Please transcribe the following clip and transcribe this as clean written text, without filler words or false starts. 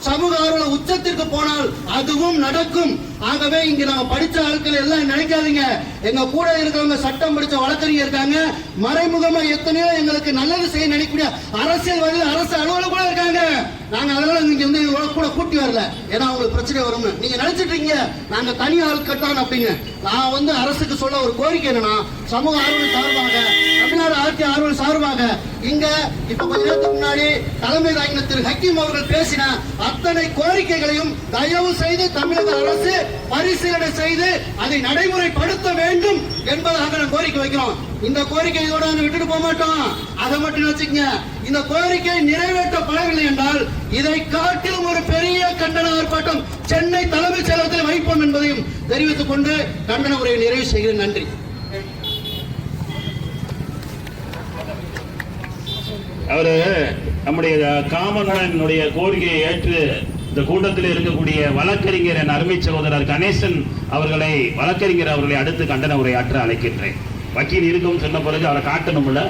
சமூக ஆர்வலர் உச்சத்திற்கு போனால் அதுவும் நடக்கும். ஆகவே இங்க நாம படிச்ச ஆட்கள் எல்லாம் நினைக்காதீங்க, எங்க கூட இருக்கிறவங்க சட்டம் படிச்ச வழக்கறிஞர் இருக்காங்க, மறைமுகமா எத்தனையோ எங்களுக்கு நல்லது செய்ய நினைக்கக்கூடிய அரசியல்வாதிகள் அரசு அலுவலர் கூட இருக்காங்க. நாங்க அதனால இங்க வந்து கூட கூட்டி வரல, ஏன்னா அவங்களுக்கு பிரச்சனை வரும்னு நீங்க நினைச்சிட்டு இருக்கீங்க நாங்க தனி ஆள் கட்டான் அப்படின்னு. நான் வந்து அரசுக்கு சொல்ல ஒரு கோரிக்கை என்னன்னா, சமூக ஆர்வலர் சார்பாக, தமிழ்நாடு ஆட்சி ஆர்வலர் சார்பாக இங்க இப்ப கொஞ்ச நேரத்துக்கு முன்னாடி தலைமை தாங்கின திரு ஹக்கீம் அவர்கள் பேசின அத்தனை கோரிக்கைகளையும் தயவு செய்து தமிழக அரசு பரிசீலனை செய்து அதை நடைமுறைப்படுத்த வேண்டும் என்பதாக நான் கோரிக்கை வைக்கிறோம். இந்த கோரிக்கையோட விட்டுட்டு போக மாட்டோம். அதை மட்டும் வச்சுக்கங்க, இந்த கோரிக்கை நிறைவேற்றப்படவில்லை என்றால் இதை காட்டிலும் ஒரு பெரிய கண்டன ஆர்ப்பாட்டம் சென்னை தலைமைச் செயலகத்தில் வைப்போம் என்பதையும் தெரிவித்துக் கொண்டு கண்டன உரையை நிறைவு செய்கிறேன். நன்றி. அவரு நம்முடைய காமனுடைய கோரிக்கையை ஏற்று இந்த கூட்டத்தில் இருக்கக்கூடிய வழக்கறிஞர் என் அருமை சகோதரர் கணேசன் அவர்களை, வழக்கறிஞர் அவர்களை அடுத்து கண்டன உரையாற்ற அழைக்கின்றேன். வக்கீல் இருக்கும் சொன்ன பிறகு அவரை காட்டணும்ல.